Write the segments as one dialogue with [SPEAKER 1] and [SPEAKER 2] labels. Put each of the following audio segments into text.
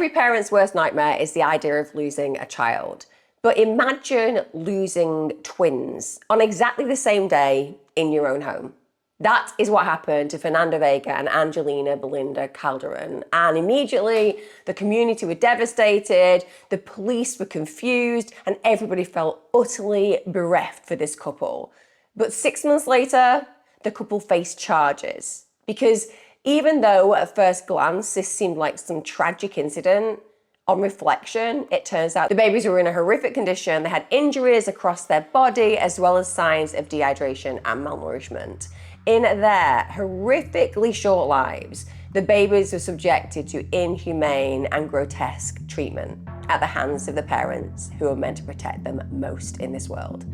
[SPEAKER 1] every parent's worst nightmare is the idea of losing a child. But imagine losing twins on exactly the same day in your own home. That is what happened to Fernando, Vega and Angelina, Belinda, Calderon. And immediately the community were devastated, the police were confused, and everybody felt utterly bereft for this couple. But 6 months later, the couple faced charges. Because even though at first glance this seemed like some tragic incident, on reflection, it turns out the babies were in a horrific condition. They had injuries across their body, as well as signs of dehydration and malnourishment. In their horrifically short lives, the babies were subjected to inhumane and grotesque treatment at the hands of the parents who were meant to protect them most in this world.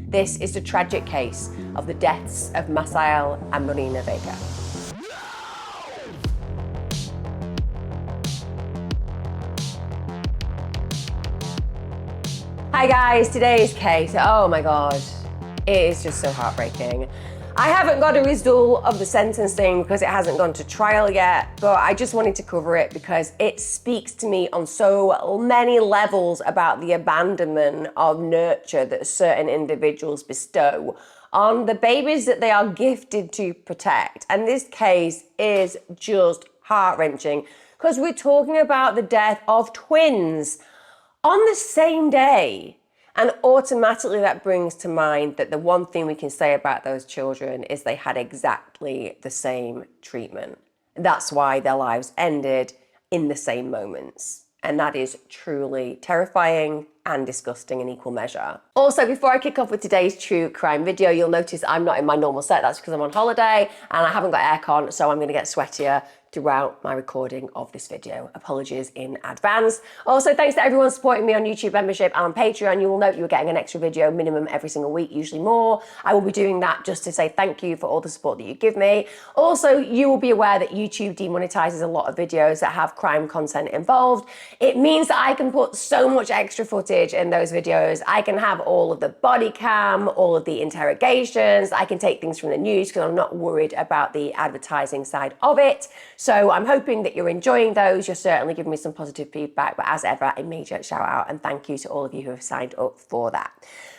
[SPEAKER 1] This is the tragic case of the deaths of Masael and Marina Vega. Hi guys, today's case, oh my God, it is just so heartbreaking. I haven't got a result of the sentencing because it hasn't gone to trial yet, but I just wanted to cover it because it speaks to me on so many levels about the abandonment of nurture that certain individuals bestow on the babies that they are gifted to protect. And this case is just heart-wrenching because we're talking about the death of twins on the same day. And automatically that brings to mind that the one thing we can say about those children is they had exactly the same treatment. That's why their lives ended in the same moments. And that is truly terrifying and disgusting in equal measure. Also, before I kick off with today's true crime video, you'll notice I'm not in my normal set. That's because I'm on holiday and I haven't got aircon, so I'm gonna get sweatier throughout my recording of this video. Apologies in advance. Also, thanks to everyone supporting me on YouTube membership and on Patreon. You will note you are getting an extra video minimum every single week, usually more. I will be doing that just to say thank you for all the support that you give me. Also, you will be aware that YouTube demonetizes a lot of videos that have crime content involved. It means that I can put so much extra footage in those videos. I can have all of the body cam, all of the interrogations. I can take things from the news because I'm not worried about the advertising side of it. So I'm hoping that you're enjoying those. You're certainly giving me some positive feedback, but as ever, a major shout out and thank you to all of you who have signed up for that.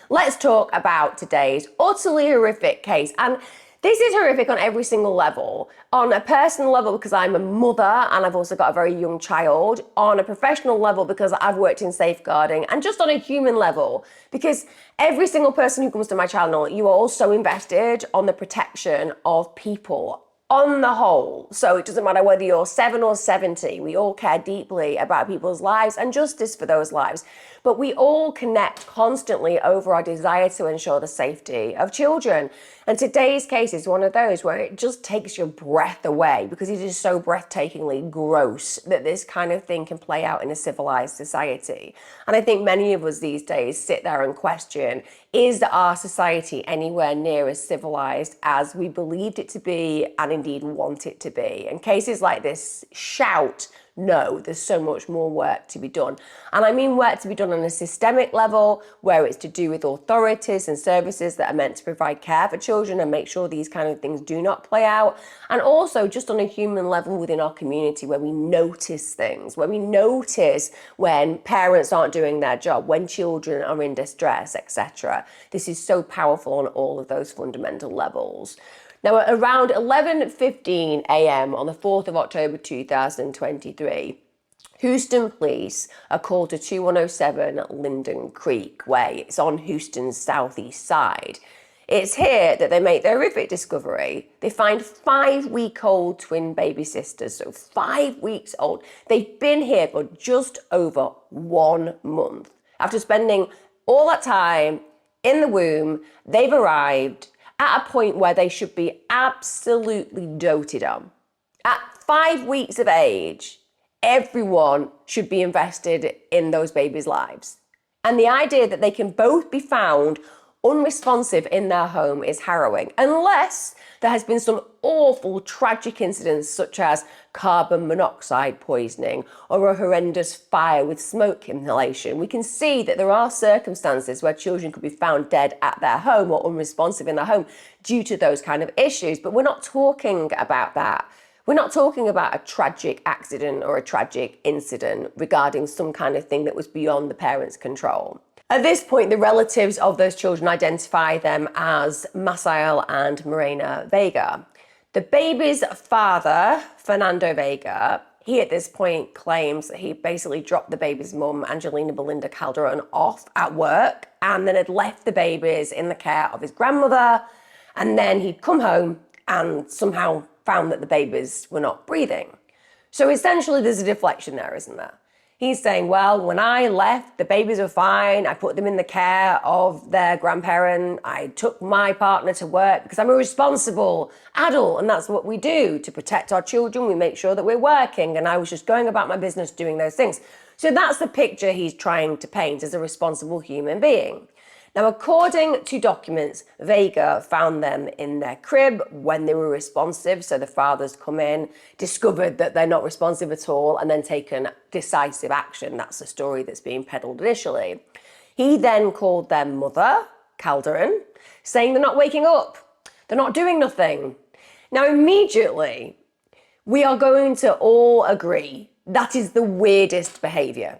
[SPEAKER 1] Let's talk about today's utterly horrific case. And this is horrific on every single level. On a personal level, because I'm a mother and I've also got a very young child. On a professional level, because I've worked in safeguarding. And just on a human level, because every single person who comes to my channel, you are all so invested on the protection of people on the whole. So it doesn't matter whether you're 7 or 70, we all care deeply about people's lives and justice for those lives. But we all connect constantly over our desire to ensure the safety of children. And today's case is one of those where it just takes your breath away because it is so breathtakingly gross that this kind of thing can play out in a civilized society. And I think many of us these days sit there and question, is our society anywhere near as civilized as we believed it to be and indeed want it to be? And cases like this shout, no, there's so much more work to be done. And I mean work to be done on a systemic level where it's to do with authorities and services that are meant to provide care for children and make sure these kind of things do not play out. And also just on a human level within our community where we notice things, where we notice when parents aren't doing their job, when children are in distress, etc. This is so powerful on all of those fundamental levels. Now, at around 11:15 a.m. on the 4th of October 2023, Houston police are called to 2107 Linden Creek Way. It's on Houston's southeast side. It's here that they make their horrific discovery. They find 5-week-old twin baby sisters, so 5 weeks old. They've been here for just over 1 month. After spending all that time in the womb, they've arrived at a point where they should be absolutely doted on. At 5 weeks of age, everyone should be invested in those babies' lives. And the idea that they can both be found unresponsive in their home is harrowing, unless there has been some awful tragic incidents such as carbon monoxide poisoning or a horrendous fire with smoke inhalation. We can see that there are circumstances where children could be found dead at their home or unresponsive in their home due to those kind of issues, but we're not talking about that. We're not talking about a tragic accident or a tragic incident regarding some kind of thing that was beyond the parents' control. At this point, the relatives of those children identify them as Masael and Morena Vega. The baby's father, Fernando Vega, he at this point claims that he basically dropped the baby's mum, Angelina Belinda Calderon, off at work and then had left the babies in the care of his grandmother. And then he'd come home and somehow found that the babies were not breathing. So essentially there's a deflection there, isn't there? He's saying, well, when I left, the babies were fine. I put them in the care of their grandparent. I took my partner to work because I'm a responsible adult, and that's what we do to protect our children. We make sure that we're working, and I was just going about my business doing those things. So that's the picture he's trying to paint as a responsible human being. Now, according to documents, Vega found them in their crib when they were responsive. So the father's come in, discovered that they're not responsive at all, and then taken decisive action. That's the story that's being peddled initially. He then called their mother, Calderon, saying they're not waking up. They're not doing nothing. Now, immediately, we are going to all agree that is the weirdest behavior.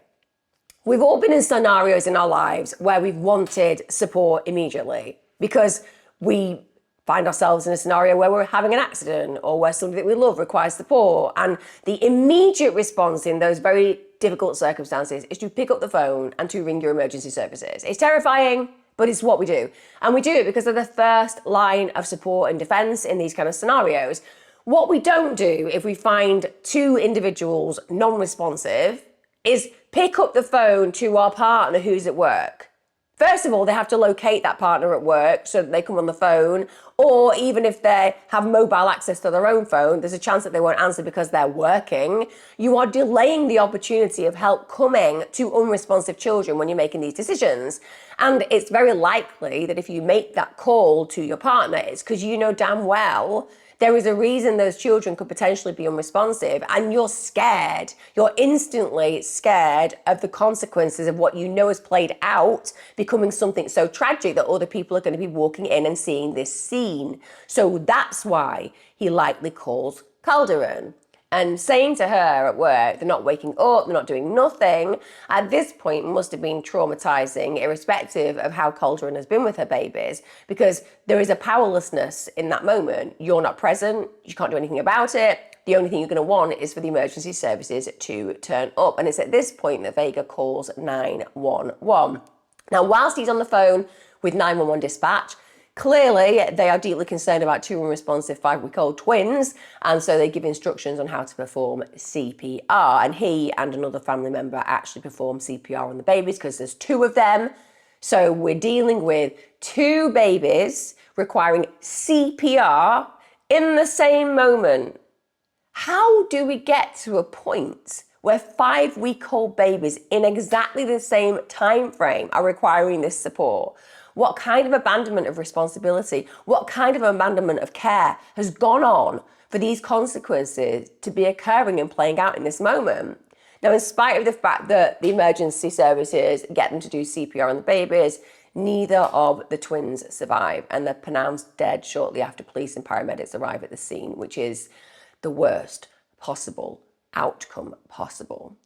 [SPEAKER 1] We've all been in scenarios in our lives where we've wanted support immediately because we find ourselves in a scenario where we're having an accident or where somebody that we love requires support. And the immediate response in those very difficult circumstances is to pick up the phone and to ring your emergency services. It's terrifying, but it's what we do. And we do it because they're the first line of support and defense in these kind of scenarios. What we don't do if we find two individuals non-responsive is pick up the phone to our partner who's at work. First of all, they have to locate that partner at work so that they come on the phone, or even if they have mobile access to their own phone, there's a chance that they won't answer because they're working. You are delaying the opportunity of help coming to unresponsive children when you're making these decisions. And it's very likely that if you make that call to your partner, it's because you know damn well there is a reason those children could potentially be unresponsive, and you're scared. You're instantly scared of the consequences of what you know has played out becoming something so tragic that other people are going to be walking in and seeing this scene. So that's why he likely calls Calderon. And saying to her at work, they're not waking up, they're not doing nothing, at this point must have been traumatizing, irrespective of how Calderon has been with her babies, because there is a powerlessness in that moment. You're not present, you can't do anything about it. The only thing you're going to want is for the emergency services to turn up. And it's at this point that Vega calls 911. Now, whilst he's on the phone with 911 dispatch, clearly, they are deeply concerned about two unresponsive 5-week-old twins, and so they give instructions on how to perform CPR. And he and another family member actually perform CPR on the babies because there's two of them. So we're dealing with two babies requiring CPR in the same moment. How do we get to a point where 5-week-old babies in exactly the same time frame are requiring this support? What kind of abandonment of responsibility, what kind of abandonment of care has gone on for these consequences to be occurring and playing out in this moment? Now, in spite of the fact that the emergency services get them to do CPR on the babies, neither of the twins survive, and they're pronounced dead shortly after police and paramedics arrive at the scene, which is the worst possible outcome possible.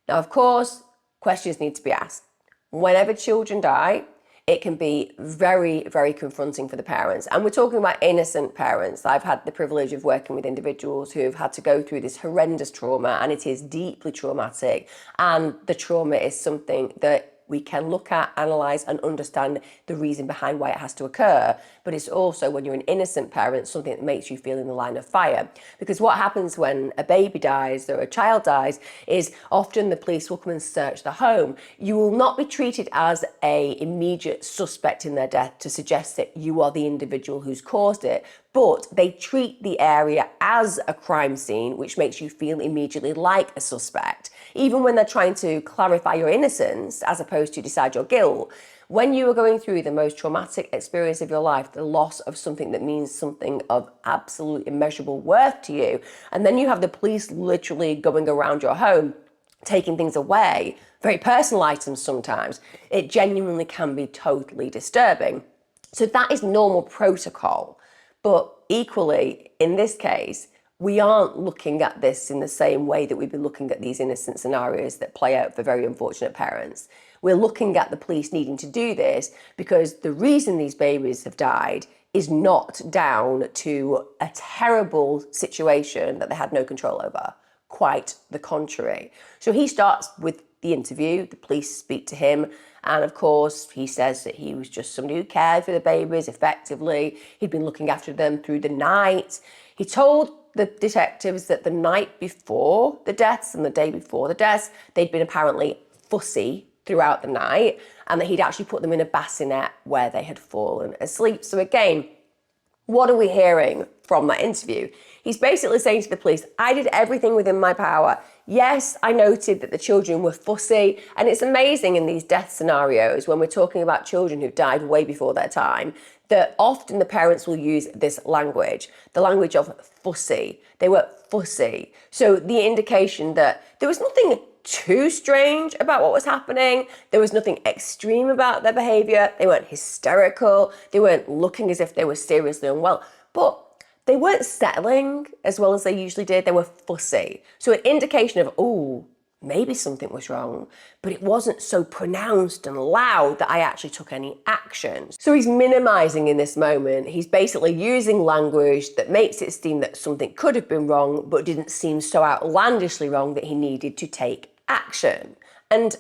[SPEAKER 1] Now, of course, questions need to be asked. Whenever children die, it can be very, very confronting for the parents. And we're talking about innocent parents. I've had the privilege of working with individuals who have had to go through this horrendous trauma, and it is deeply traumatic. And the trauma is something that we can look at, analyse and understand the reason behind why it has to occur. But it's also, when you're an innocent parent, something that makes you feel in the line of fire. Because what happens when a baby dies or a child dies is often the police will come and search the home. You will not be treated as an immediate suspect in their death to suggest that you are the individual who's caused it. But they treat the area as a crime scene, which makes you feel immediately like a suspect. Even when they're trying to clarify your innocence as opposed to decide your guilt, when you are going through the most traumatic experience of your life, the loss of something that means something of absolute immeasurable worth to you, and then you have the police literally going around your home, taking things away, very personal items sometimes, it genuinely can be totally disturbing. So that is normal protocol. But equally, in this case, we aren't looking at this in the same way that we'd be looking at these innocent scenarios that play out for very unfortunate parents. We're looking at the police needing to do this because the reason these babies have died is not down to a terrible situation that they had no control over. Quite the contrary. So he starts with the interview, the police speak to him, and of course he says that he was just somebody who cared for the babies effectively. He'd been looking after them through the night. He told the detectives that the night before the deaths and the day before the deaths, they'd been apparently fussy throughout the night, and that he'd actually put them in a bassinet where they had fallen asleep. So again, what are we hearing from that interview? He's basically saying to the police, I did everything within my power. Yes, I noted that the children were fussy, and it's amazing in these death scenarios when we're talking about children who've died way before their time, that often the parents will use this language, the language of fussy. They were fussy. So the indication that there was nothing too strange about what was happening. There was nothing extreme about their behaviour. They weren't hysterical. They weren't looking as if they were seriously unwell. But they weren't settling as well as they usually did. They were fussy. So an indication of, oh, maybe something was wrong, but it wasn't so pronounced and loud that I actually took any action. So he's minimizing in this moment. He's basically using language that makes it seem that something could have been wrong, but didn't seem so outlandishly wrong that he needed to take action. And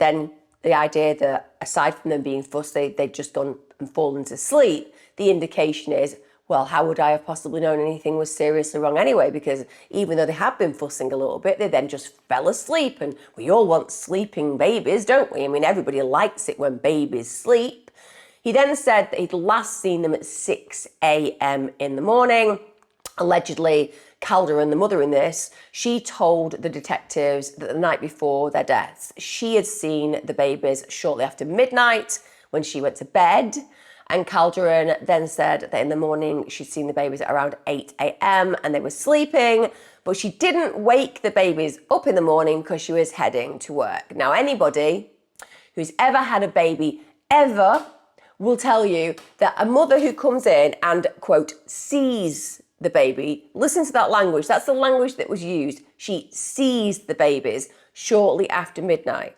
[SPEAKER 1] then the idea that aside from them being fussy, they'd just gone and fallen to sleep, the indication is, well, how would I have possibly known anything was seriously wrong anyway? Because even though they had been fussing a little bit, they then just fell asleep. And we all want sleeping babies, don't we? I mean, everybody likes it when babies sleep. He then said that he'd last seen them at 6 a.m. in the morning. Allegedly, Calderon, the mother in this, she told the detectives that the night before their deaths, she had seen the babies shortly after midnight when she went to bed. And Calderon then said that in the morning she'd seen the babies at around 8 a.m. and they were sleeping, but she didn't wake the babies up in the morning because she was heading to work. Now, anybody who's ever had a baby ever will tell you that a mother who comes in and, quote, sees the baby, listen to that language, that's the language that was used. She sees the babies shortly after midnight.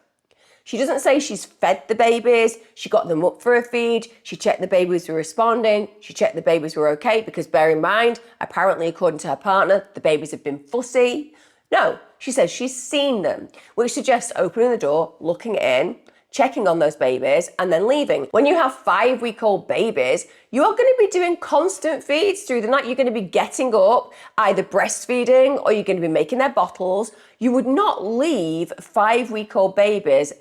[SPEAKER 1] She doesn't say she's fed the babies, she got them up for a feed, she checked the babies were responding, she checked the babies were okay, because bear in mind, apparently according to her partner, the babies have been fussy. No, she says she's seen them, which suggests opening the door, looking in, checking on those babies, and then leaving. When you have 5-week-old babies, you are going to be doing constant feeds through the night. You're going to be getting up, either breastfeeding, or you're going to be making their bottles. You would not leave 5-week-old babies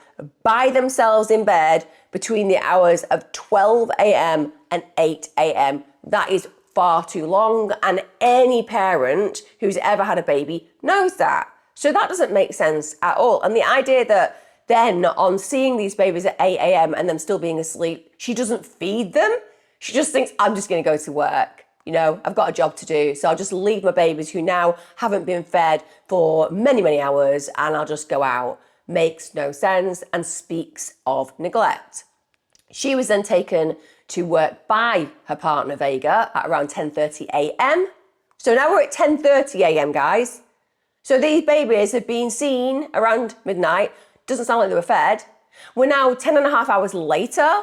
[SPEAKER 1] by themselves in bed between the hours of 12 a.m. and 8 a.m. That is far too long, and any parent who's ever had a baby knows that. So that doesn't make sense at all. And the idea that then on seeing these babies at 8 a.m. and them still being asleep, she doesn't feed them. She just thinks, I'm just going to go to work. You know, I've got a job to do, so I'll just leave my babies who now haven't been fed for many, many hours, and I'll just go out. Makes no sense and speaks of neglect. She was then taken to work by her partner Vega at around 10:30 a.m. So now we're at 10:30 a.m. guys. So these babies have been seen around midnight. Doesn't sound like they were fed. We're now 10 and a half hours later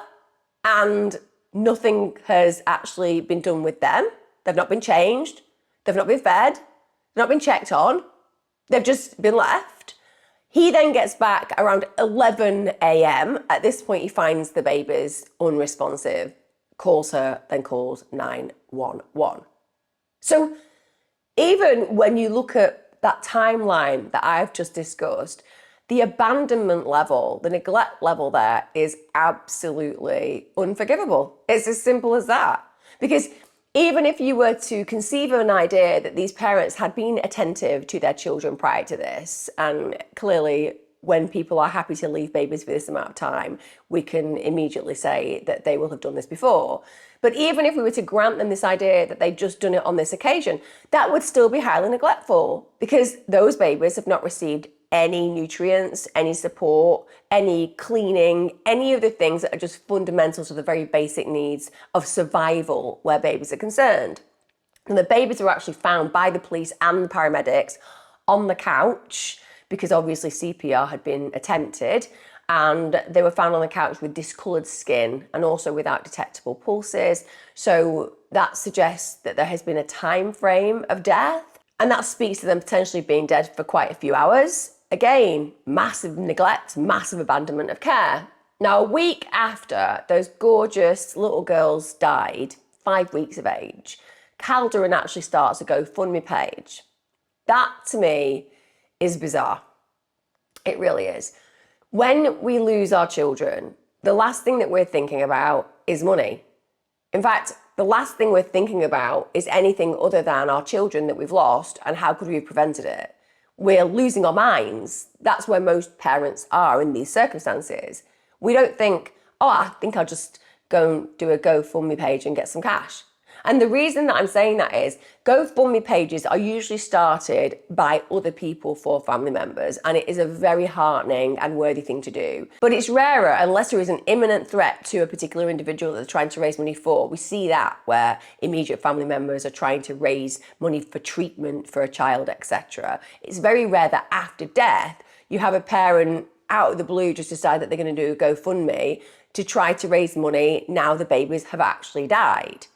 [SPEAKER 1] and nothing has actually been done with them. They've not been changed. They've not been fed. They've not been checked on. They've just been left. He then gets back around 11 a.m. At this point, he finds the babies unresponsive, calls her, then calls 911. So even when you look at that timeline that I've just discussed, the abandonment level, the neglect level there is absolutely unforgivable. It's as simple as that. Because even if you were to conceive of an idea that these parents had been attentive to their children prior to this, and clearly when people are happy to leave babies for this amount of time, we can immediately say that they will have done this before. But even if we were to grant them this idea that they'd just done it on this occasion, that would still be highly neglectful, because those babies have not received any nutrients, any support, any cleaning, any of the things that are just fundamental to the very basic needs of survival where babies are concerned. And the babies were actually found by the police and the paramedics on the couch because obviously CPR had been attempted, and they were found on the couch with discoloured skin and also without detectable pulses. So that suggests that there has been a time frame of death, and that speaks to them potentially being dead for quite a few hours. Again, massive neglect, massive abandonment of care. Now, a week after those gorgeous little girls died, 5 weeks of age, Calderon actually starts a GoFundMe page. That, to me, is bizarre. It really is. When we lose our children, the last thing that we're thinking about is money. In fact, the last thing we're thinking about is anything other than our children that we've lost and how could we have prevented it. We're losing our minds. That's where most parents are in these circumstances. We don't think, oh, I think I'll just go and do a GoFundMe page and get some cash. And the reason that I'm saying that is GoFundMe pages are usually started by other people for family members, and it is a very heartening and worthy thing to do. But it's rarer unless there is an imminent threat to a particular individual that they're trying to raise money for. We see that where immediate family members are trying to raise money for treatment for a child, etc. It's very rare that after death, you have a parent out of the blue just decide that they're going to do a GoFundMe to try to raise money now the babies have actually died.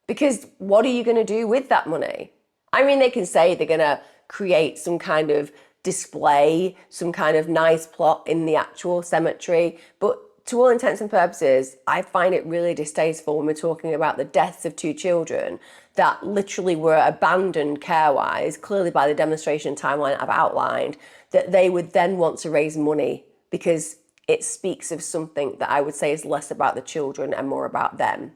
[SPEAKER 1] Because what are you going to do with that money? I mean, they can say they're going to create some kind of display, some kind of nice plot in the actual cemetery, but to all intents and purposes, I find it really distasteful when we're talking about the deaths of 2 children that literally were abandoned care-wise, clearly by the demonstration timeline I've outlined, that they would then want to raise money because it speaks of something that I would say is less about the children and more about them.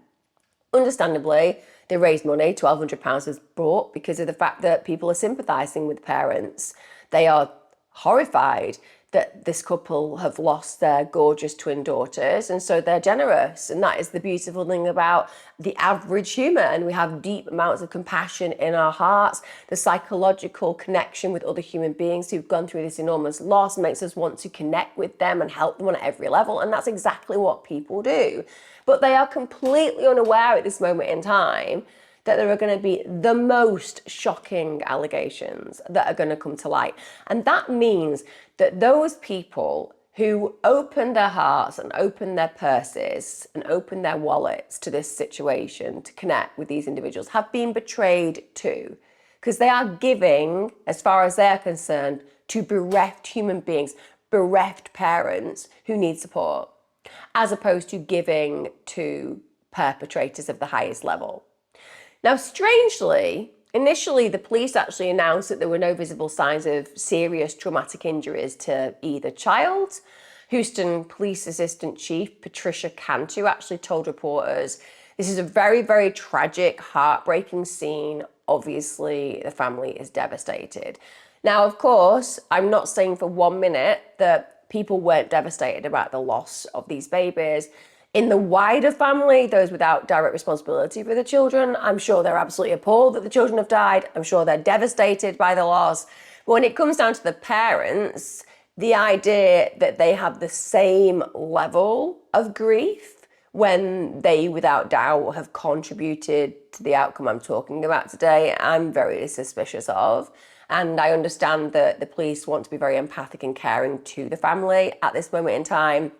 [SPEAKER 1] Understandably, they raised money. £1,200 was brought because of the fact that people are sympathising with parents. They are horrified that this couple have lost their gorgeous twin daughters, and so they're generous. And that is the beautiful thing about the average human. We have deep amounts of compassion in our hearts. The psychological connection with other human beings who've gone through this enormous loss makes us want to connect with them and help them on every level, and that's exactly what people do. But they are completely unaware at this moment in time that there are going to be the most shocking allegations that are going to come to light. And that means that those people who opened their hearts and opened their purses and opened their wallets to this situation to connect with these individuals have been betrayed too. Because they are giving, as far as they're concerned, to bereft human beings, bereft parents who need support, as opposed to giving to perpetrators of the highest level. Now, strangely, initially the police actually announced that there were no visible signs of serious traumatic injuries to either child. Houston Police Assistant Chief Patricia Cantu actually told reporters, "This is a very, very tragic, heartbreaking scene. Obviously, the family is devastated." Now, of course, I'm not saying for 1 minute that people weren't devastated about the loss of these babies. In the wider family, those without direct responsibility for the children, I'm sure they're absolutely appalled that the children have died. I'm sure they're devastated by the loss. But when it comes down to the parents, the idea that they have the same level of grief when they, without doubt, have contributed to the outcome I'm talking about today, I'm very suspicious of. And I understand that the police want to be very empathic and caring to the family at this moment in time.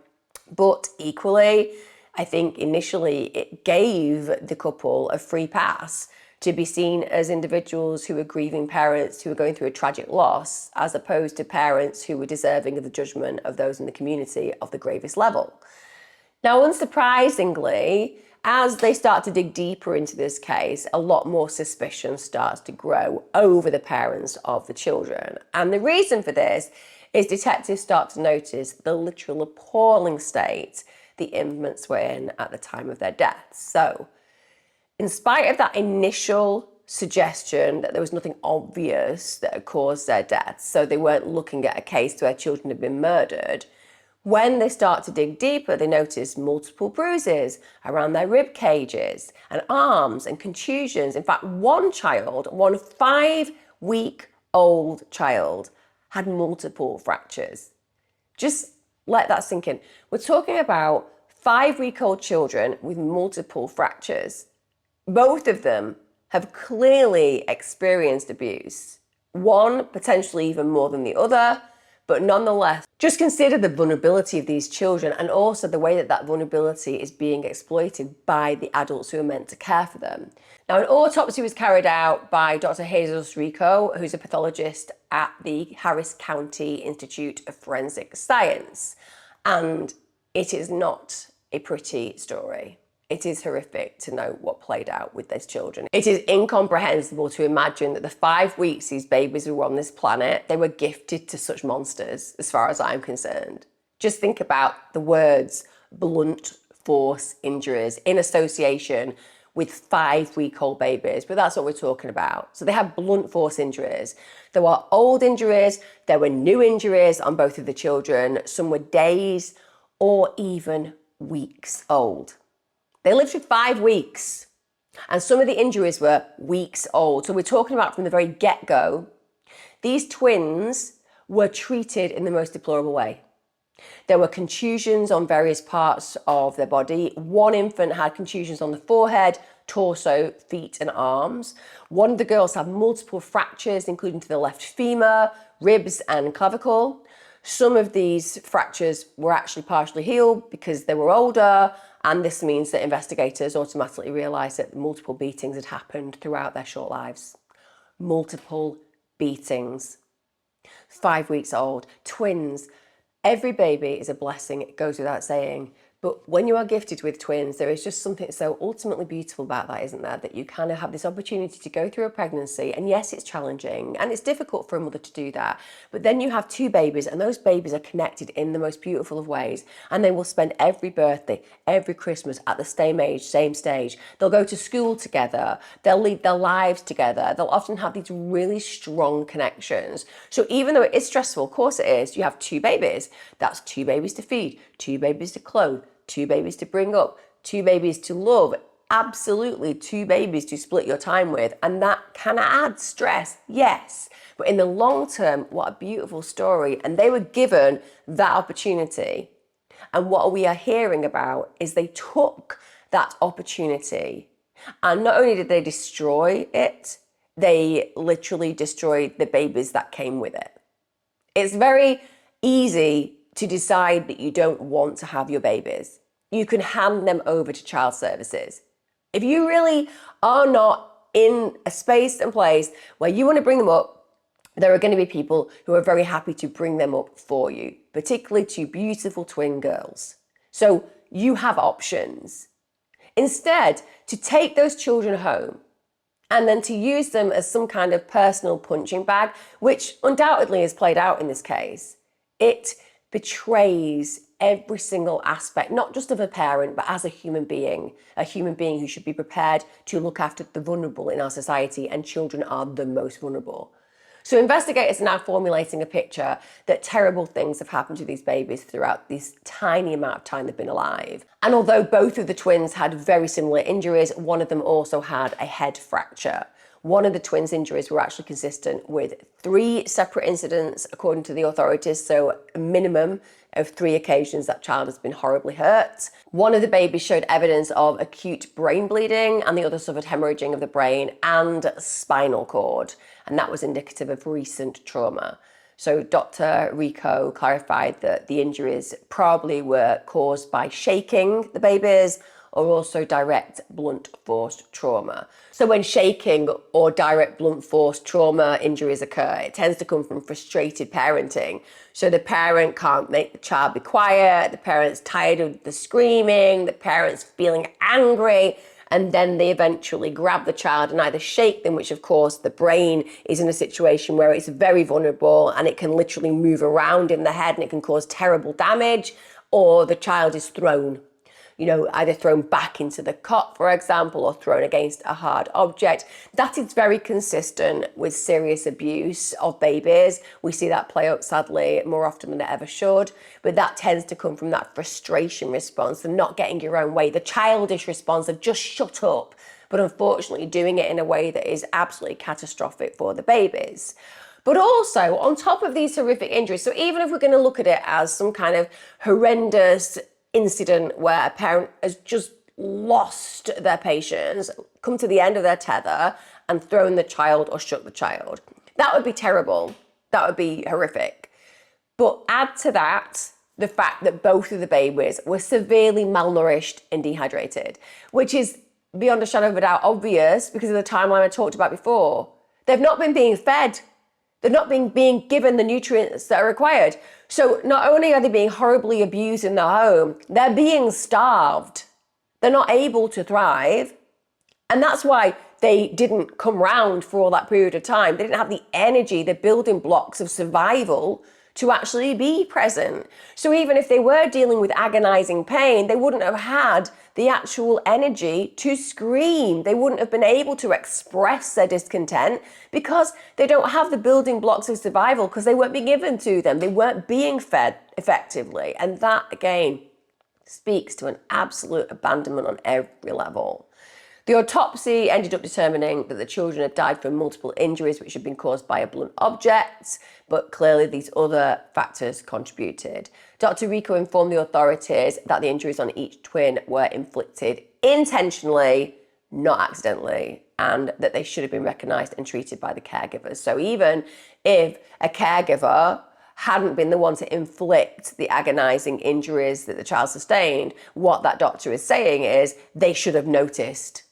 [SPEAKER 1] But equally, I think initially it gave the couple a free pass to be seen as individuals who were grieving parents who were going through a tragic loss, as opposed to parents who were deserving of the judgment of those in the community of the gravest level. Now, unsurprisingly, as they start to dig deeper into this case, a lot more suspicion starts to grow over the parents of the children. And the reason for this is detectives start to notice the literal appalling state the infants were in at the time of their deaths. So, in spite of that initial suggestion that there was nothing obvious that had caused their deaths, so they weren't looking at a case where children had been murdered, when they start to dig deeper, they notice multiple bruises around their rib cages and arms and contusions. In fact, one 5-week-old child, had multiple fractures. Just let that sink in. We're talking about 5-week-old children with multiple fractures. Both of them have clearly experienced abuse. One potentially even more than the other, but nonetheless, just consider the vulnerability of these children and also the way that that vulnerability is being exploited by the adults who are meant to care for them. Now, an autopsy was carried out by Dr. Jesus Rico, who's a pathologist at the Harris County Institute of Forensic Science. And it is not a pretty story. It is horrific to know what played out with these children. It is incomprehensible to imagine that the 5 weeks these babies were on this planet, they were gifted to such monsters, as far as I'm concerned. Just think about the words blunt force injuries in association with 5-week-old babies, but that's what we're talking about. So they had blunt force injuries. There were old injuries, there were new injuries on both of the children. Some were days or even weeks old. They lived for 5 weeks, and some of the injuries were weeks old. So we're talking about from the very get-go, these twins were treated in the most deplorable way. There were contusions on various parts of their body. One infant had contusions on the forehead, torso, feet, and arms. One of the girls had multiple fractures, including to the left femur, ribs, and clavicle. Some of these fractures were actually partially healed because they were older, and this means that investigators automatically realised that multiple beatings had happened throughout their short lives. Multiple beatings. 5 weeks old, twins. Every baby is a blessing, it goes without saying. But when you are gifted with twins, there is just something so ultimately beautiful about that, isn't there? That you kind of have this opportunity to go through a pregnancy. And yes, it's challenging and it's difficult for a mother to do that. But then you have 2 babies and those babies are connected in the most beautiful of ways. And they will spend every birthday, every Christmas at the same age, same stage. They'll go to school together. They'll lead their lives together. They'll often have these really strong connections. So even though it is stressful, of course it is, you have 2 babies. That's 2 babies to feed, 2 babies to clothe, 2 babies to bring up, 2 babies to love, absolutely 2 babies to split your time with. And that can add stress, yes. But in the long term, what a beautiful story. And they were given that opportunity. And what we are hearing about is they took that opportunity. And not only did they destroy it, they literally destroyed the babies that came with it. It's very easy to decide that you don't want to have your babies. You can hand them over to child services. If you really are not in a space and place where you want to bring them up, there are going to be people who are very happy to bring them up for you, particularly 2 beautiful twin girls. So you have options. Instead, to take those children home and then to use them as some kind of personal punching bag, which undoubtedly is played out in this case, it betrays every single aspect, not just of a parent, but as a human being who should be prepared to look after the vulnerable in our society, and children are the most vulnerable. So investigators are now formulating a picture that terrible things have happened to these babies throughout this tiny amount of time they've been alive. And although both of the twins had very similar injuries, one of them also had a head fracture. One of the twins' injuries were actually consistent with 3 separate incidents, according to the authorities, so a minimum of 3 occasions that child has been horribly hurt. One of the babies showed evidence of acute brain bleeding, and the other suffered hemorrhaging of the brain and spinal cord, and that was indicative of recent trauma. So Dr. Rico clarified that the injuries probably were caused by shaking the babies, or also direct blunt force trauma. So when shaking or direct blunt force trauma injuries occur, it tends to come from frustrated parenting. So the parent can't make the child be quiet, the parent's tired of the screaming, the parent's feeling angry, and then they eventually grab the child and either shake them, which of course the brain is in a situation where it's very vulnerable and it can literally move around in the head and it can cause terrible damage, or the child is thrown. Either thrown back into the cot, for example, or thrown against a hard object. That is very consistent with serious abuse of babies. We see that play out, sadly, more often than it ever should. But that tends to come from that frustration response, the not getting your own way, the childish response of just shut up, but unfortunately doing it in a way that is absolutely catastrophic for the babies. But also, on top of these horrific injuries, so even if we're going to look at it as some kind of horrendous incident where a parent has just lost their patience, come to the end of their tether and thrown the child or shook the child. That would be terrible. That would be horrific. But add to that the fact that both of the babies were severely malnourished and dehydrated, which is beyond a shadow of a doubt obvious because of the timeline I talked about before. They've not been being fed. They're not being given the nutrients that are required. So not only are they being horribly abused in their home, they're being starved. They're not able to thrive. And that's why they didn't come round for all that period of time. They didn't have the energy, the building blocks of survival to actually be present. So even if they were dealing with agonizing pain, they wouldn't have had the actual energy to scream. They wouldn't have been able to express their discontent because they don't have the building blocks of survival because they weren't being given to them. They weren't being fed effectively. And that, again, speaks to an absolute abandonment on every level. The autopsy ended up determining that the children had died from multiple injuries which had been caused by a blunt object, but clearly these other factors contributed. Dr. Rico informed the authorities that the injuries on each twin were inflicted intentionally, not accidentally, and that they should have been recognised and treated by the caregivers. So even if a caregiver hadn't been the one to inflict the agonising injuries that the child sustained, what that doctor is saying is they should have noticed.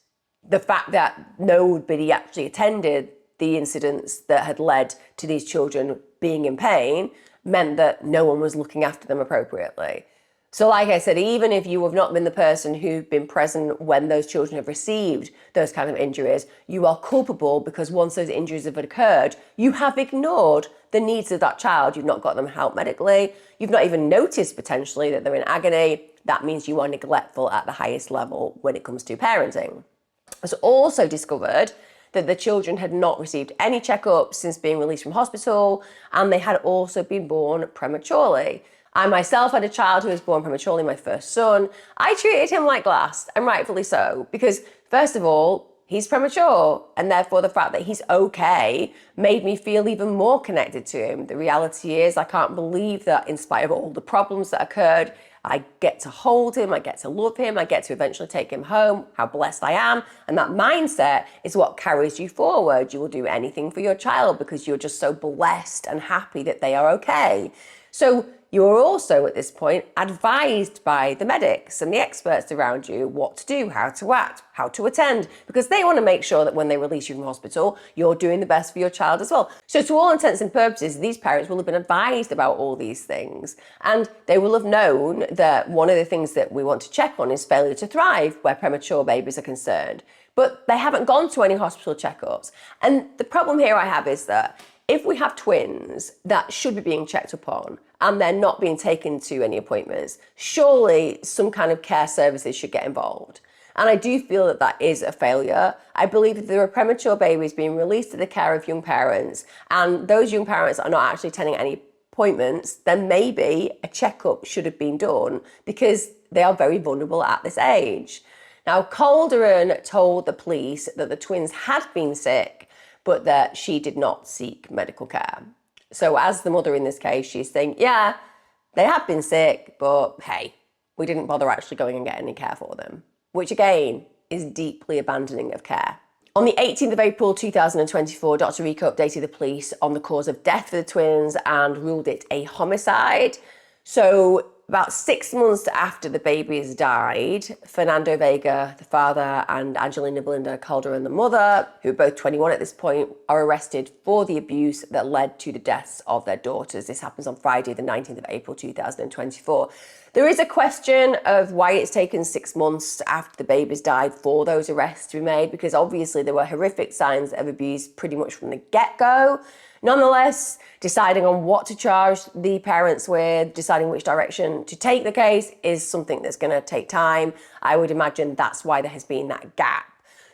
[SPEAKER 1] The fact that nobody actually attended the incidents that had led to these children being in pain meant that no one was looking after them appropriately. So like I said, even if you have not been the person who's been present when those children have received those kind of injuries, you are culpable because once those injuries have occurred, you have ignored the needs of that child. You've not got them help medically. You've not even noticed potentially that they're in agony. That means you are neglectful at the highest level when it comes to parenting. It's also discovered that the children had not received any checkups since being released from hospital, and they had also been born prematurely. I myself had a child who was born prematurely, my first son. I treated him like glass, and rightfully so, because first of all, he's premature, and therefore the fact that he's okay made me feel even more connected to him. The reality is I can't believe that in spite of all the problems that occurred, I get to hold him, I get to love him, I get to eventually take him home, how blessed I am. And that mindset is what carries you forward. You will do anything for your child because you're just so blessed and happy that they are okay. So you're also at this point advised by the medics and the experts around you what to do, how to act, how to attend, because they want to make sure that when they release you from hospital, you're doing the best for your child as well. So to all intents and purposes, these parents will have been advised about all these things, and they will have known that one of the things that we want to check on is failure to thrive where premature babies are concerned. But they haven't gone to any hospital checkups. And the problem here I have is that if we have twins that should be being checked up on and they're not being taken to any appointments, surely some kind of care services should get involved. And I do feel that that is a failure. I believe that there are premature babies being released to the care of young parents, and those young parents are not actually attending any appointments, then maybe a checkup should have been done because they are very vulnerable at this age. Now, Calderon told the police that the twins had been sick, but that she did not seek medical care. So as the mother in this case, she's saying, yeah, they have been sick, but hey, we didn't bother actually going and getting any care for them, which again is deeply abandoning of care. On the 18th of April 2024, Dr. Rico updated the police on the cause of death for the twins and ruled it a homicide. So about 6 months after the babies died, Fernando, Vega, the father, and Angelina, Belinda, Calderon, the mother, who are both 21 at this point, are arrested for the abuse that led to the deaths of their daughters. This happens on Friday, the 19th of April 2024. There is a question of why it's taken 6 months after the babies died for those arrests to be made, because obviously there were horrific signs of abuse pretty much from the get-go. Nonetheless, deciding on what to charge the parents with, deciding which direction to take the case is something that's going to take time. I would imagine that's why there has been that gap.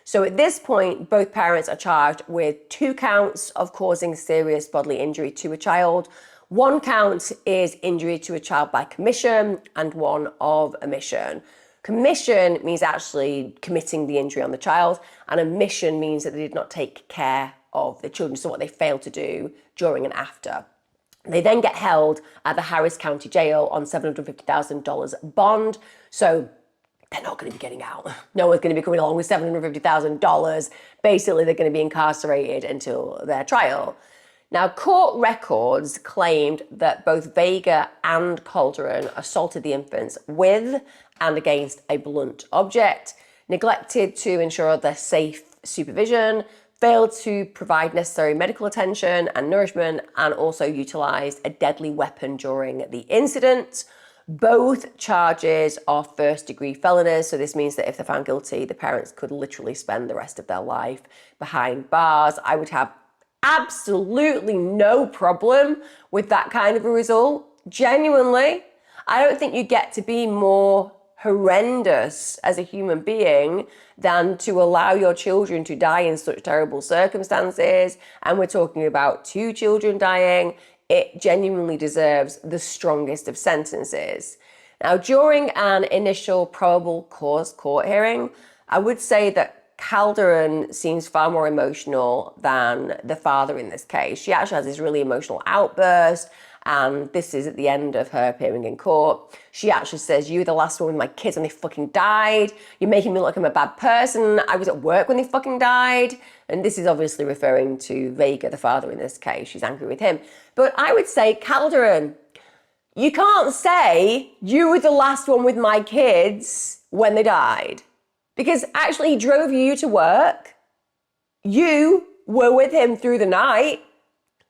[SPEAKER 1] So at this point, both parents are charged with 2 counts of causing serious bodily injury to a child. 1 count is injury to a child by commission and 1 of omission. Commission means actually committing the injury on the child, and omission means that they did not take care of the children, so what they failed to do during and after. They then get held at the Harris County Jail on $750,000 bond. So they're not going to be getting out. No one's going to be coming along with $750,000. Basically, they're going to be incarcerated until their trial. Now, court records claimed that both Vega and Calderon assaulted the infants with and against a blunt object, neglected to ensure their safe supervision, failed to provide necessary medical attention and nourishment, and also utilised a deadly weapon during the incident. Both charges are first-degree felonies, so this means that if they're found guilty, the parents could literally spend the rest of their life behind bars. I would have absolutely no problem with that kind of a result. Genuinely, I don't think you get to be more horrendous as a human being than to allow your children to die in such terrible circumstances. And we're talking about 2 children dying. It genuinely deserves the strongest of sentences. Now, during an initial probable cause court hearing, I would say that Calderon seems far more emotional than the father in this case. She actually has this really emotional outburst, and this is at the end of her appearing in court. She actually says, "You were the last one with my kids when they fucking died. You're making me look like I'm a bad person. I was at work when they fucking died." And this is obviously referring to Vega, the father in this case. She's angry with him. But I would say, Calderon, you can't say you were the last one with my kids when they died. Because actually he drove you to work. You were with him through the night.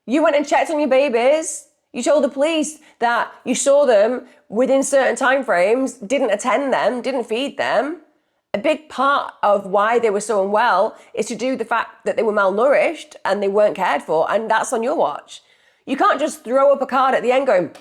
[SPEAKER 1] You went and checked on your babies. You told the police that you saw them within certain timeframes, didn't attend them, didn't feed them. A big part of why they were so unwell is to do with the fact that they were malnourished and they weren't cared for, and that's on your watch. You can't just throw up a card at the end going,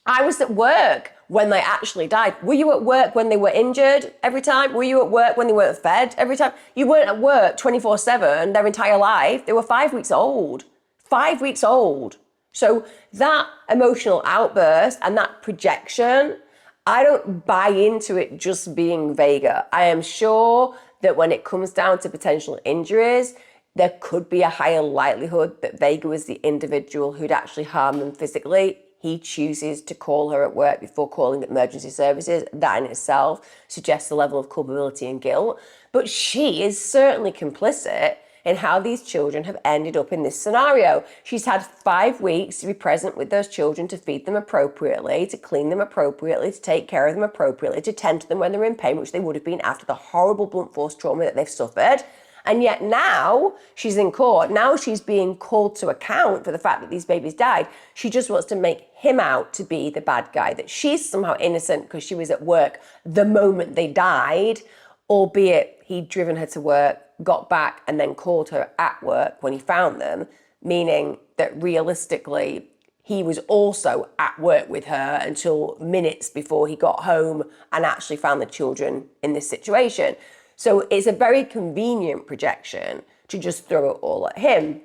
[SPEAKER 1] "I was at work when they actually died." Were you at work when they were injured every time? Were you at work when they weren't fed every time? You weren't at work 24/7 their entire life. They were 5 weeks old. 5 weeks old. So that emotional outburst and that projection, I don't buy into it just being Vega. I am sure that when it comes down to potential injuries, there could be a higher likelihood that Vega was the individual who'd actually harm them physically. He chooses to call her at work before calling emergency services. That in itself suggests a level of culpability and guilt. But she is certainly complicit in how these children have ended up in this scenario. She's had 5 weeks to be present with those children, to feed them appropriately, to clean them appropriately, to take care of them appropriately, to tend to them when they're in pain, which they would have been after the horrible blunt force trauma that they've suffered. And yet now she's in court. Now she's being called to account for the fact that these babies died. She just wants to make him out to be the bad guy, that she's somehow innocent because she was at work the moment they died, albeit he'd driven her to work, got back, and then called her at work when he found them, meaning that realistically, he was also at work with her until minutes before he got home and actually found the children in this situation. So it's a very convenient projection to just throw it all at him.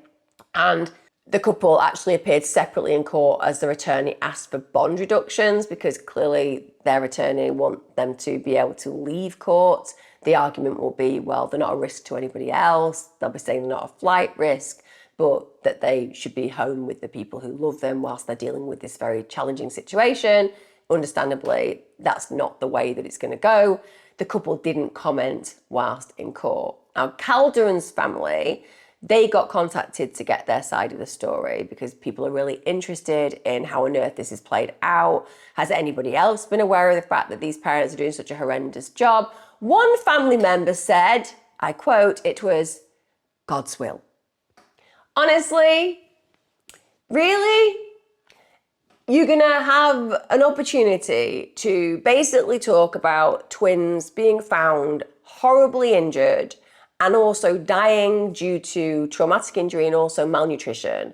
[SPEAKER 1] And the couple actually appeared separately in court as their attorney asked for bond reductions because clearly their attorney want them to be able to leave court. The argument will be, well, they're not a risk to anybody else. They'll be saying they're not a flight risk, but that they should be home with the people who love them whilst they're dealing with this very challenging situation. Understandably, that's not the way that it's going to go. The couple didn't comment whilst in court. Now, Calderon's family, they got contacted to get their side of the story because people are really interested in how on earth this is played out. Has anybody else been aware of the fact that these parents are doing such a horrendous job? One family member said, I quote, "It was God's will." Honestly, really? You're gonna have an opportunity to basically talk about twins being found horribly injured and also dying due to traumatic injury and also malnutrition.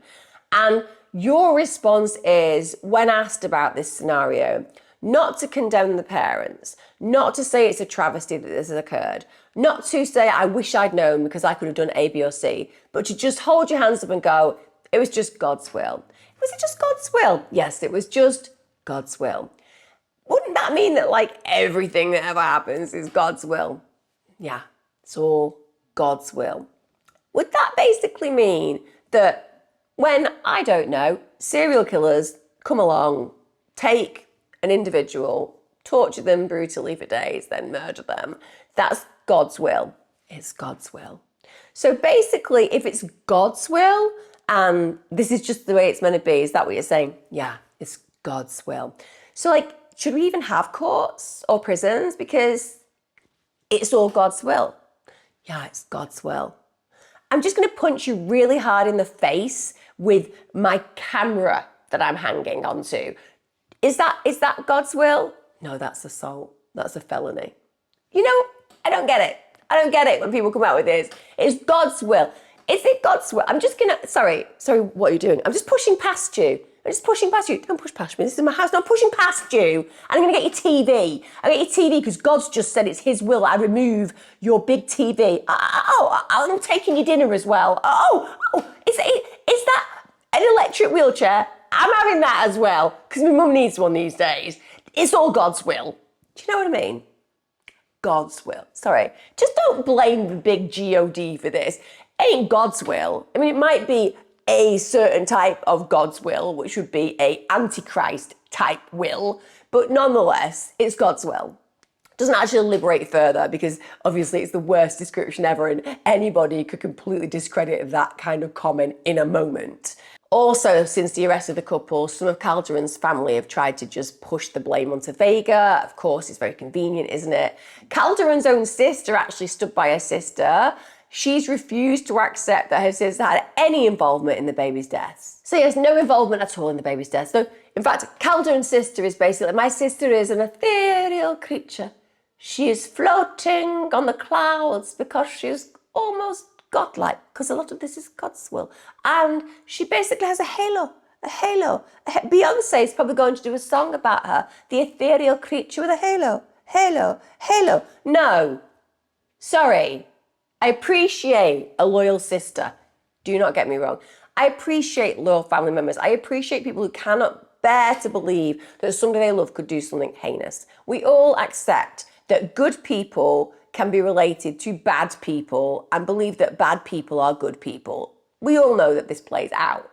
[SPEAKER 1] And your response is, when asked about this scenario, not to condemn the parents, not to say it's a travesty that this has occurred, not to say, "I wish I'd known because I could have done A, B, or C," but to just hold your hands up and go, "It was just God's will." Was it just God's will? Yes, it was just God's will. Wouldn't that mean that like everything that ever happens is God's will? Yeah, it's all God's will. Would that basically mean that when, I don't know, serial killers come along, take an individual, torture them brutally for days, then murder them. That's God's will. It's God's will. So basically, if it's God's will, and this is just the way it's meant to be, is that what you're saying? Yeah, it's God's will. So like, should we even have courts or prisons? Because it's all God's will. Yeah, it's God's will. I'm just going to punch you really hard in the face with my camera that I'm hanging onto. Is that God's will? No, that's assault. That's a felony. You know, I don't get it. I don't get it when people come out with this. It's God's will. Is it God's will? I'm just gonna, sorry, what are you doing? I'm just pushing past you. I'm just pushing past you. Don't push past me. This is my house. No, I'm pushing past you. And I'm gonna get your TV. I get your TV because God's just said it's his will. I remove your big TV. I'm taking your dinner as well. Is that an electric wheelchair? I'm having that as well because my mum needs one these days. It's all God's will. Do you know what I mean? God's will. Sorry. Just don't blame the big God for this. It ain't God's will. I mean, it might be a certain type of God's will, which would be a antichrist type will, but nonetheless, it's God's will. It doesn't actually liberate further because obviously it's the worst description ever and anybody could completely discredit that kind of comment in a moment. Also, since the arrest of the couple, some of Calderon's family have tried to just push the blame onto Vega. Of course, it's very convenient, isn't it? Calderon's own sister actually stood by her sister. She's refused to accept that her sister had any involvement in the baby's deaths. So he has no involvement at all in the baby's death. So, in fact, Calderon's sister is basically, my sister is an ethereal creature. She is floating on the clouds because she's almost godlike, because a lot of this is God's will. And she basically has a halo. Beyonce is probably going to do a song about her, the ethereal creature with a halo. No, sorry. I appreciate a loyal sister. Do not get me wrong. I appreciate loyal family members. I appreciate people who cannot bear to believe that somebody they love could do something heinous. We all accept that good people can be related to bad people and believe that bad people are good people. We all know that this plays out.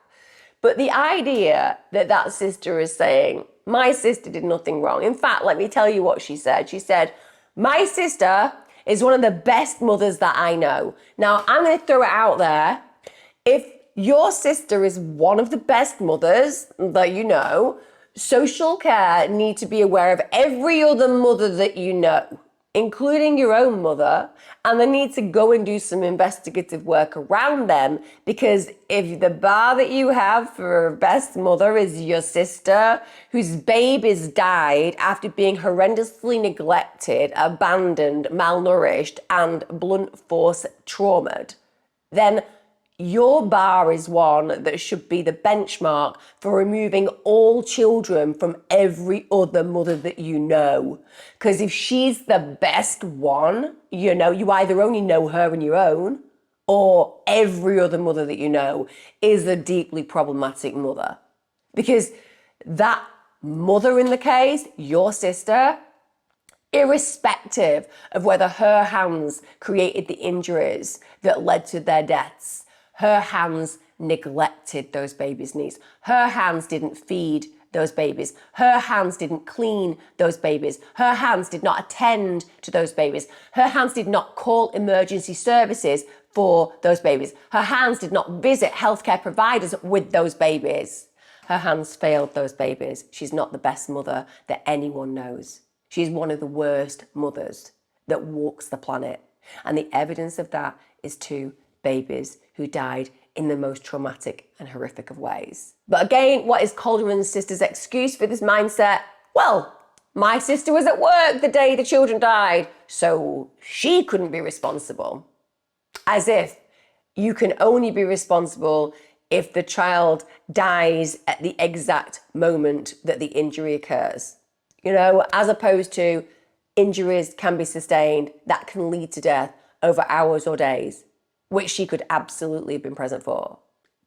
[SPEAKER 1] But the idea that that sister is saying, my sister did nothing wrong. In fact, let me tell you what she said. She said, my sister is one of the best mothers that I know. Now, I'm going to throw it out there. If your sister is one of the best mothers that you know, social care need to be aware of every other mother that you know, including your own mother, and they need to go and do some investigative work around them, because if the bar that you have for best mother is your sister, whose babies died after being horrendously neglected, abandoned, malnourished, and blunt force traumatized, then your bar is one that should be the benchmark for removing all children from every other mother that you know. Because if she's the best one, you know, you either only know her and your own, or every other mother that you know is a deeply problematic mother. Because that mother in the case, your sister, irrespective of whether her hands created the injuries that led to their deaths, her hands neglected those babies' needs. Her hands didn't feed those babies. Her hands didn't clean those babies. Her hands did not attend to those babies. Her hands did not call emergency services for those babies. Her hands did not visit healthcare providers with those babies. Her hands failed those babies. She's not the best mother that anyone knows. She's one of the worst mothers that walks the planet. And the evidence of that is two babies who died in the most traumatic and horrific of ways. But again, what is Calderon's sister's excuse for this mindset? Well, my sister was at work the day the children died, so she couldn't be responsible. As if you can only be responsible if the child dies at the exact moment that the injury occurs. You know, as opposed to injuries can be sustained that can lead to death over hours or days, which she could absolutely have been present for.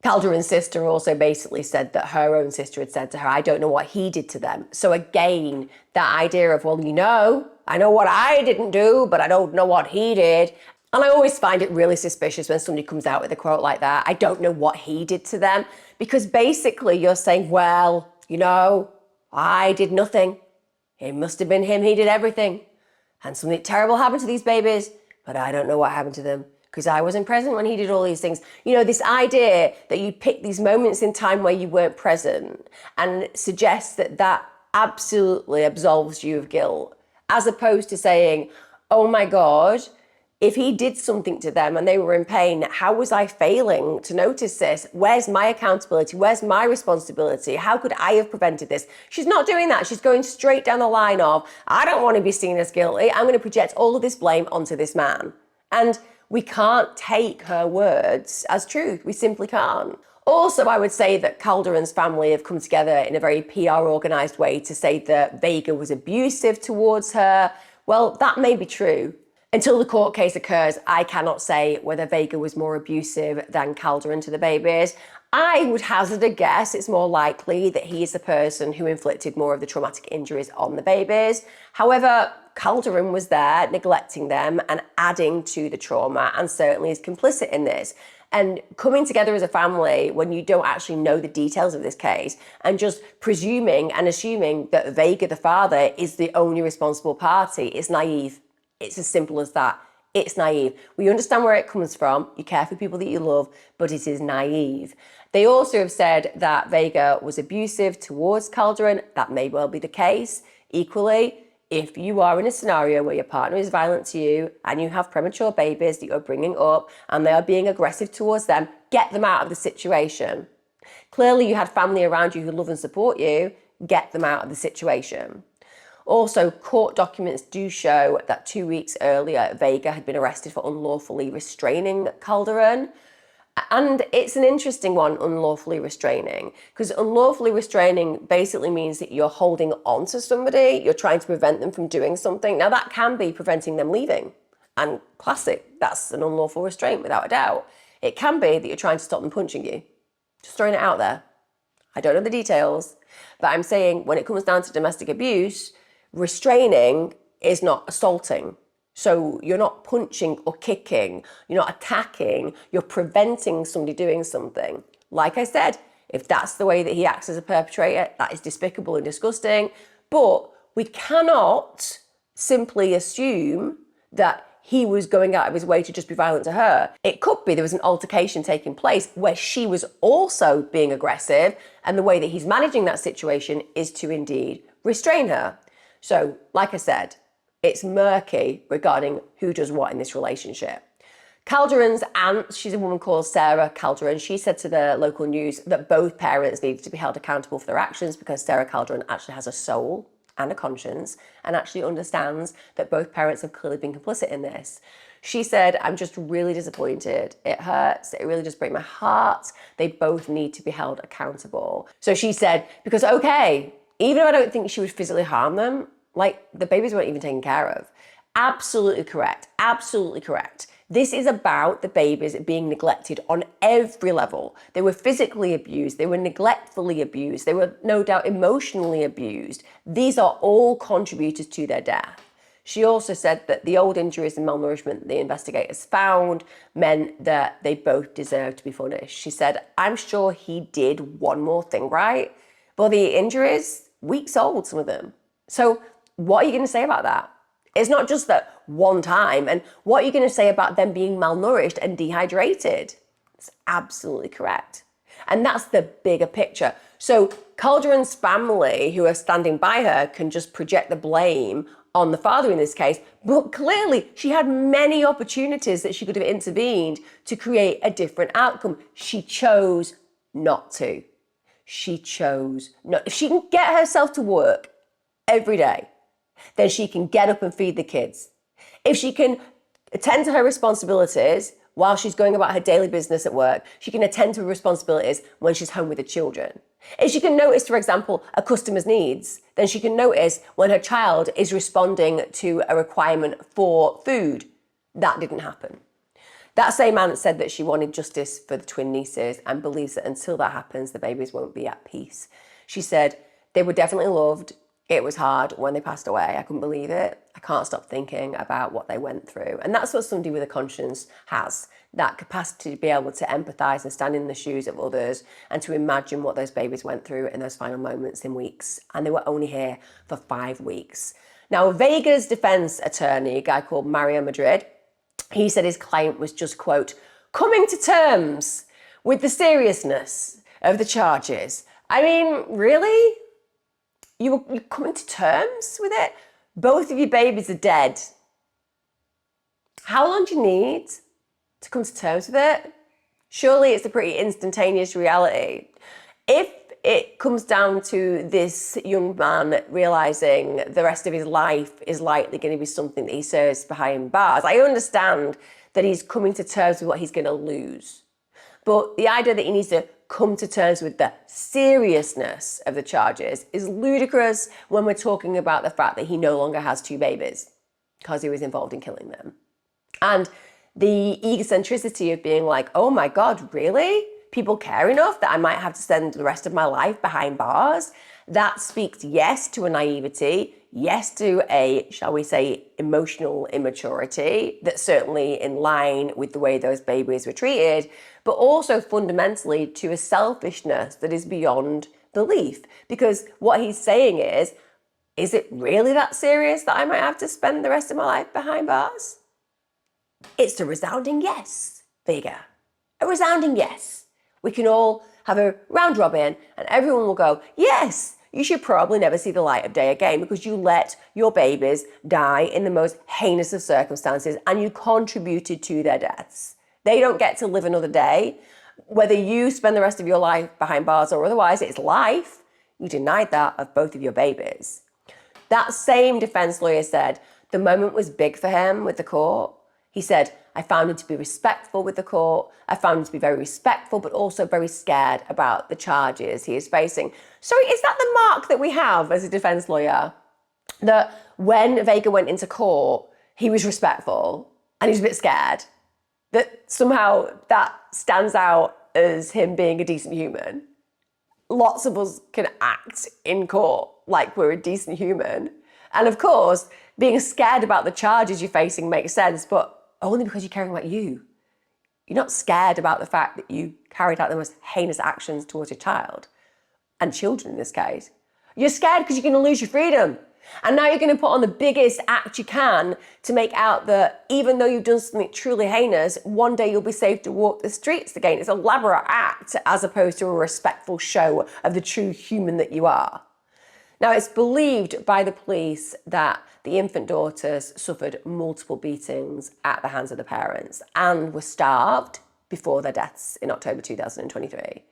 [SPEAKER 1] Calderon's sister also basically said that her own sister had said to her, I don't know what he did to them. So again, that idea of, well, you know, I know what I didn't do, but I don't know what he did. And I always find it really suspicious when somebody comes out with a quote like that, I don't know what he did to them, because basically you're saying, well, you know, I did nothing. It must have been him. He did everything. And something terrible happened to these babies, but I don't know what happened to them because I wasn't present when he did all these things. You know, this idea that you pick these moments in time where you weren't present and suggests that that absolutely absolves you of guilt, as opposed to saying, oh my God, if he did something to them and they were in pain, how was I failing to notice this? Where's my accountability? Where's my responsibility? How could I have prevented this? She's not doing that. She's going straight down the line of, I don't want to be seen as guilty. I'm going to project all of this blame onto this man. And we can't take her words as truth. We simply can't. Also, I would say that Calderon's family have come together in a very PR organised way to say that Vega was abusive towards her. Well, that may be true. Until the court case occurs, I cannot say whether Vega was more abusive than Calderon to the babies. I would hazard a guess it's more likely that he is the person who inflicted more of the traumatic injuries on the babies. However, Calderon was there neglecting them and adding to the trauma, and certainly is complicit in this. And coming together as a family when you don't actually know the details of this case and just presuming and assuming that Vega, the father, is the only responsible party is naive. It's as simple as that. It's naive. We understand where it comes from. You care for people that you love, but it is naive. They also have said that Vega was abusive towards Calderon. That may well be the case. Equally, if you are in a scenario where your partner is violent to you and you have premature babies that you're bringing up and they are being aggressive towards them, get them out of the situation. Clearly, you had family around you who love and support you. Get them out of the situation. Also, court documents do show that 2 weeks earlier, Vega had been arrested for unlawfully restraining Calderon. And it's an interesting one, unlawfully restraining, because unlawfully restraining basically means that you're holding on to somebody, you're trying to prevent them from doing something. Now, that can be preventing them leaving. And classic, that's an unlawful restraint without a doubt. It can be that you're trying to stop them punching you. Just throwing it out there. I don't know the details, but I'm saying when it comes down to domestic abuse, restraining is not assaulting. So you're not punching or kicking, you're not attacking, you're preventing somebody doing something. Like I said, if that's the way that he acts as a perpetrator, that is despicable and disgusting. But we cannot simply assume that he was going out of his way to just be violent to her. It could be there was an altercation taking place where she was also being aggressive, and the way that he's managing that situation is to indeed restrain her. So, like I said, it's murky regarding who does what in this relationship. Calderon's aunt, she's a woman called Sarah Calderon, she said to the local news that both parents needed to be held accountable for their actions because Sarah Calderon actually has a soul and a conscience and actually understands that both parents have clearly been complicit in this. She said, I'm just really disappointed. It hurts. It really does break my heart. They both need to be held accountable. So she said, because okay, even if I don't think she would physically harm them, like the babies weren't even taken care of. Absolutely correct. Absolutely correct. This is about the babies being neglected on every level. They were physically abused. They were neglectfully abused. They were no doubt emotionally abused. These are all contributors to their death. She also said that the old injuries and malnourishment the investigators found meant that they both deserved to be punished. She said, I'm sure he did one more thing right, but the injuries, weeks old, some of them. So what are you going to say about that? It's not just that one time. And what are you going to say about them being malnourished and dehydrated? It's absolutely correct. And that's the bigger picture. So Calderon's family, who are standing by her, can just project the blame on the father in this case. But clearly, she had many opportunities that she could have intervened to create a different outcome. She chose not to. She chose not. If she can get herself to work every day, then she can get up and feed the kids. If she can attend to her responsibilities while she's going about her daily business at work, she can attend to her responsibilities when she's home with the children. If she can notice, for example, a customer's needs, then she can notice when her child is responding to a requirement for food. That didn't happen. That same aunt said that she wanted justice for the twin nieces and believes that until that happens, the babies won't be at peace. She said they were definitely loved. It was hard when they passed away. I couldn't believe it. I can't stop thinking about what they went through. And that's what somebody with a conscience has. that capacity to be able to empathise and stand in the shoes of others and to imagine what those babies went through in those final moments in weeks. And they were only here for 5 weeks. Now, Vega's defence attorney, a guy called Mario Madrid, he said his client was just, quote, coming to terms with the seriousness of the charges. I mean, really? You're coming to terms with it? Both of your babies are dead. How long do you need to come to terms with it? Surely it's a pretty instantaneous reality. If it comes down to this young man realising the rest of his life is likely going to be something that he serves behind bars, I understand that he's coming to terms with what he's going to lose. But the idea that he needs to come to terms with the seriousness of the charges is ludicrous when we're talking about the fact that he no longer has 2 babies because he was involved in killing them. And the egocentricity of being like, oh my God, really? People care enough that I might have to spend the rest of my life behind bars? That speaks, yes, to a naivety, yes, to a, shall we say, emotional immaturity that's certainly in line with the way those babies were treated, but also fundamentally to a selfishness that is beyond belief. Because what he's saying is it really that serious that I might have to spend the rest of my life behind bars? It's a resounding yes, Vega. A resounding yes. We can all have a round robin and everyone will go, yes, you should probably never see the light of day again because you let your babies die in the most heinous of circumstances and you contributed to their deaths. They don't get to live another day. Whether you spend the rest of your life behind bars or otherwise, it's life. You denied that of both of your babies. That same defense lawyer said the moment was big for him with the court. He said, I found him to be respectful with the court. I found him to be very respectful, but also very scared about the charges he is facing. So is that the mark that we have as a defense lawyer? That when Vega went into court, he was respectful and he was a bit scared? That somehow that stands out as him being a decent human? Lots of us can act in court like we're a decent human. And of course, being scared about the charges you're facing makes sense, but only because you're caring about you. You're not scared about the fact that you carried out the most heinous actions towards your child, and children in this case. You're scared because you're going to lose your freedom. And now you're going to put on the biggest act you can to make out that even though you've done something truly heinous, one day you'll be safe to walk the streets again. It's an elaborate act as opposed to a respectful show of the true human that you are. Now, it's believed by the police that the infant daughters suffered multiple beatings at the hands of the parents and were starved before their deaths in October 2023.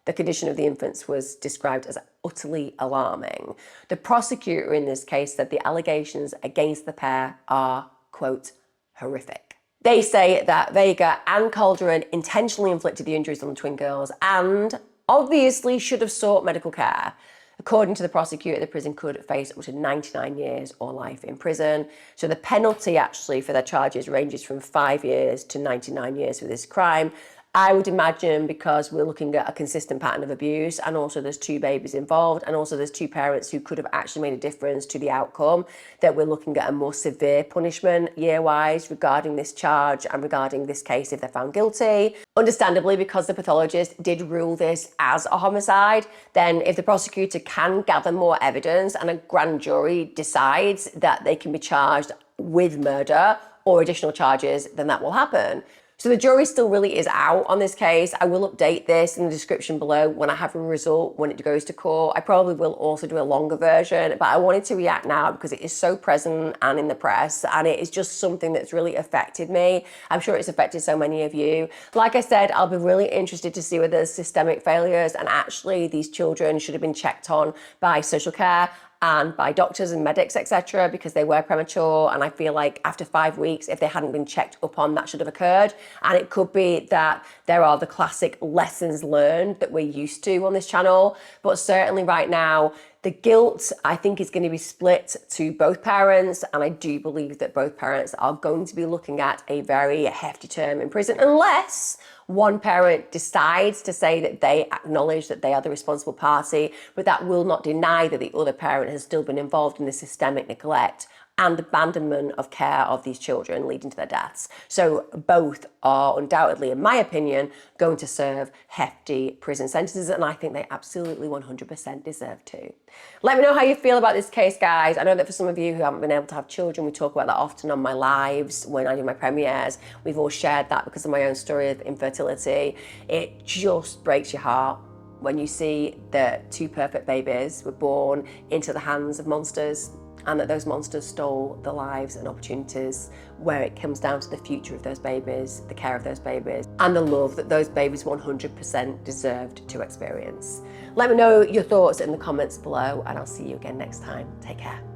[SPEAKER 1] The condition of the infants was described as utterly alarming. The prosecutor in this case said the allegations against the pair are, quote, horrific. They say that Vega and Calderon intentionally inflicted the injuries on the twin girls and obviously should have sought medical care. According to the prosecutor, the prison could face up to 99 years or life in prison. So the penalty actually for their charges ranges from 5 years to 99 years for this crime. I would imagine because we're looking at a consistent pattern of abuse and also there's 2 babies involved and also there's 2 parents who could have actually made a difference to the outcome, that we're looking at a more severe punishment year-wise regarding this charge and regarding this case if they're found guilty. Understandably, because the pathologist did rule this as a homicide, then if the prosecutor can gather more evidence and a grand jury decides that they can be charged with murder or additional charges, then that will happen. So the jury still really is out on this case. I will update this in the description below when I have a result, when it goes to court. I probably will also do a longer version, but I wanted to react now because it is so present and in the press, and it is just something that's really affected me. I'm sure it's affected so many of you. Like I said, I'll be really interested to see whether there's systemic failures and actually these children should have been checked on by social care and by doctors and medics, etc., because they were premature. And I feel like after 5 weeks, if they hadn't been checked up on, that should have occurred. And it could be that there are the classic lessons learned that we're used to on this channel. But certainly right now, the guilt, I think, is going to be split to both parents. And I do believe that both parents are going to be looking at a very hefty term in prison, unless one parent decides to say that they acknowledge that they are the responsible party, but that will not deny that the other parent has still been involved in the systemic neglect and abandonment of care of these children leading to their deaths. So both are undoubtedly, in my opinion, going to serve hefty prison sentences, and I think they absolutely 100% deserve to. Let me know how you feel about this case, guys. I know that for some of you who haven't been able to have children, we talk about that often on my lives when I do my premieres. We've all shared that because of my own story of infertility. It just breaks your heart when you see that two perfect babies were born into the hands of monsters, and that those monsters stole the lives and opportunities, where it comes down to the future of those babies, the care of those babies, and the love that those babies 100% deserved to experience. Let me know your thoughts in the comments below, and I'll see you again next time. Take care.